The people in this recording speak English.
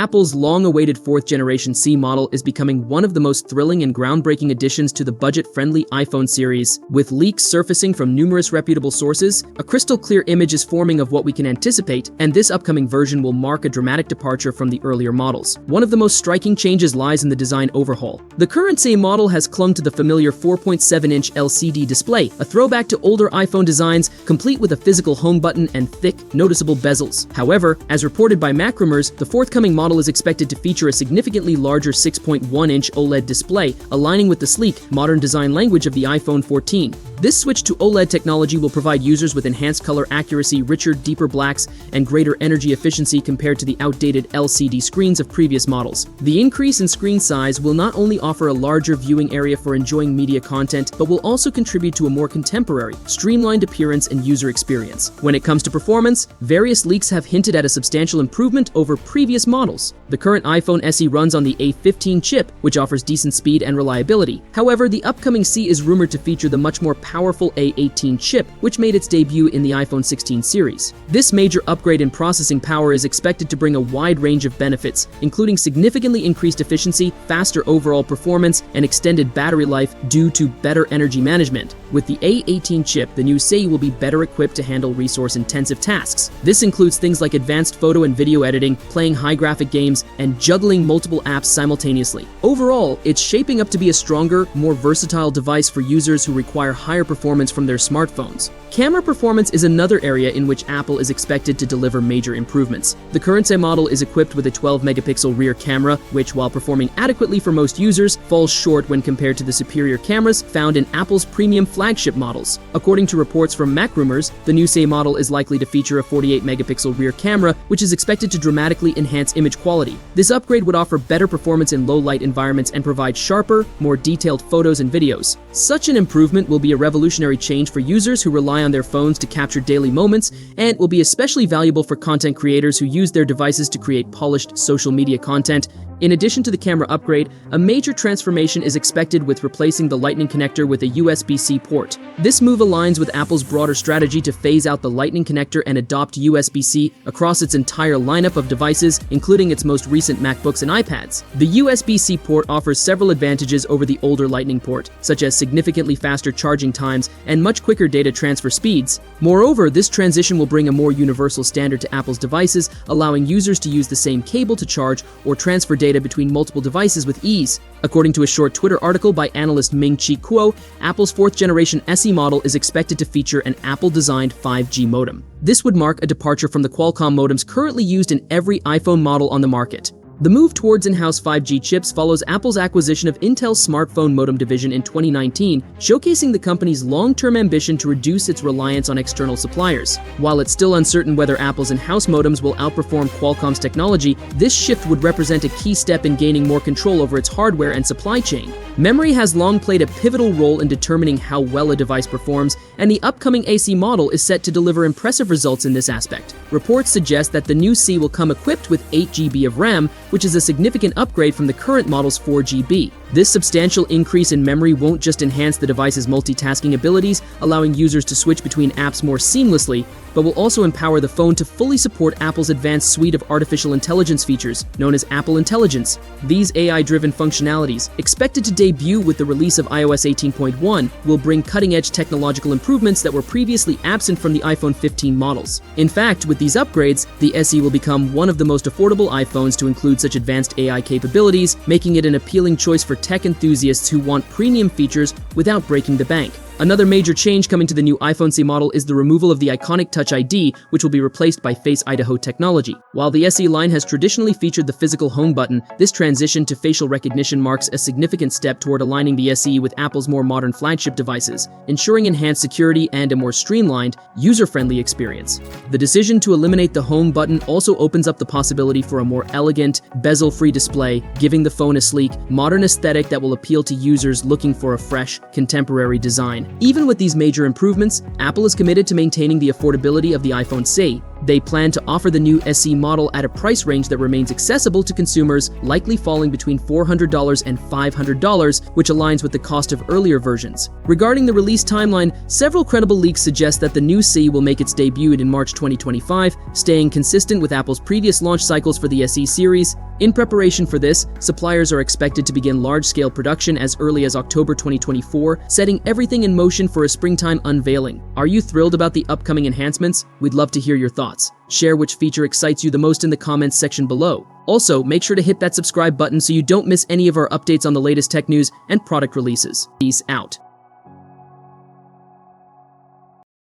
Apple's long-awaited 4th generation C model is becoming one of the most thrilling and groundbreaking additions to the budget-friendly iPhone series. With leaks surfacing from numerous reputable sources, a crystal-clear image is forming of what we can anticipate, and this upcoming version will mark a dramatic departure from the earlier models. One of the most striking changes lies in the design overhaul. The current C model has clung to the familiar 4.7-inch LCD display, a throwback to older iPhone designs, complete with a physical home button and thick, noticeable bezels. However, as reported by Mac Rumors, the forthcoming model is expected to feature a significantly larger 6.1-inch OLED display, aligning with the sleek, modern design language of the iPhone 14. This switch to OLED technology will provide users with enhanced color accuracy, richer, deeper blacks, and greater energy efficiency compared to the outdated LCD screens of previous models. The increase in screen size will not only offer a larger viewing area for enjoying media content, but will also contribute to a more contemporary, streamlined appearance and user experience. When it comes to performance, various leaks have hinted at a substantial improvement over previous models. The current iPhone SE runs on the A15 chip, which offers decent speed and reliability. However, the upcoming C is rumored to feature the much more powerful A18 chip, which made its debut in the iPhone 16 series. This major upgrade in processing power is expected to bring a wide range of benefits, including significantly increased efficiency, faster overall performance, and extended battery life due to better energy management. With the A18 chip, the new C will be better equipped to handle resource-intensive tasks. This includes things like advanced photo and video editing, playing high-graphic games, and juggling multiple apps simultaneously. Overall, it's shaping up to be a stronger, more versatile device for users who require higher performance from their smartphones. Camera performance is another area in which Apple is expected to deliver major improvements. The current C model is equipped with a 12-megapixel rear camera, which, while performing adequately for most users, falls short when compared to the superior cameras found in Apple's premium flagship models. According to reports from Mac Rumors, the new C model is likely to feature a 48-megapixel rear camera, which is expected to dramatically enhance image quality. This upgrade would offer better performance in low-light environments and provide sharper, more detailed photos and videos. Such an improvement will be a revolutionary change for users who rely on their phones to capture daily moments, and will be especially valuable for content creators who use their devices to create polished social media content. In addition to the camera upgrade, a major transformation is expected with replacing the Lightning connector with a USB-C port. This move aligns with Apple's broader strategy to phase out the Lightning connector and adopt USB-C across its entire lineup of devices, including its most recent MacBooks and iPads. The USB-C port offers several advantages over the older Lightning port, such as significantly faster charging times and much quicker data transfer speeds. Moreover, this transition will bring a more universal standard to Apple's devices, allowing users to use the same cable to charge or transfer data between multiple devices with ease. According to a short Twitter article by analyst Ming-Chi Kuo, Apple's 4th generation SE model is expected to feature an Apple-designed 5G modem. This would mark a departure from the Qualcomm modems currently used in every iPhone model on the market. The move towards in-house 5G chips follows Apple's acquisition of Intel's smartphone modem division in 2019, showcasing the company's long-term ambition to reduce its reliance on external suppliers. While it's still uncertain whether Apple's in-house modems will outperform Qualcomm's technology, this shift would represent a key step in gaining more control over its hardware and supply chain. Memory has long played a pivotal role in determining how well a device performs, and the upcoming AC model is set to deliver impressive results in this aspect. Reports suggest that the new C will come equipped with 8 GB of RAM, which is a significant upgrade from the current model's 4 GB. This substantial increase in memory won't just enhance the device's multitasking abilities, allowing users to switch between apps more seamlessly, but will also empower the phone to fully support Apple's advanced suite of artificial intelligence features, known as Apple Intelligence. These AI-driven functionalities, expected to debut with the release of iOS 18.1, will bring cutting-edge technological improvements that were previously absent from the iPhone 15 models. In fact, with these upgrades, the SE will become one of the most affordable iPhones to include such advanced AI capabilities, making it an appealing choice for tech enthusiasts who want premium features without breaking the bank. Another major change coming to the new iPhone C model is the removal of the iconic Touch ID, which will be replaced by Face Idaho technology. While the SE line has traditionally featured the physical home button, this transition to facial recognition marks a significant step toward aligning the SE with Apple's more modern flagship devices, ensuring enhanced security and a more streamlined, user-friendly experience. The decision to eliminate the home button also opens up the possibility for a more elegant, bezel-free display, giving the phone a sleek, modern aesthetic that will appeal to users looking for a fresh, contemporary design. Even with these major improvements, Apple is committed to maintaining the affordability of the iPhone C. They plan to offer the new SE model at a price range that remains accessible to consumers, likely falling between $400 and $500, which aligns with the cost of earlier versions. Regarding the release timeline, several credible leaks suggest that the new SE will make its debut in March 2025, staying consistent with Apple's previous launch cycles for the SE series. In preparation for this, suppliers are expected to begin large-scale production as early as October 2024, setting everything in motion for a springtime unveiling. Are you thrilled about the upcoming enhancements? We'd love to hear your thoughts. Share which feature excites you the most in the comments section below. Also, make sure to hit that subscribe button so you don't miss any of our updates on the latest tech news and product releases. Peace out.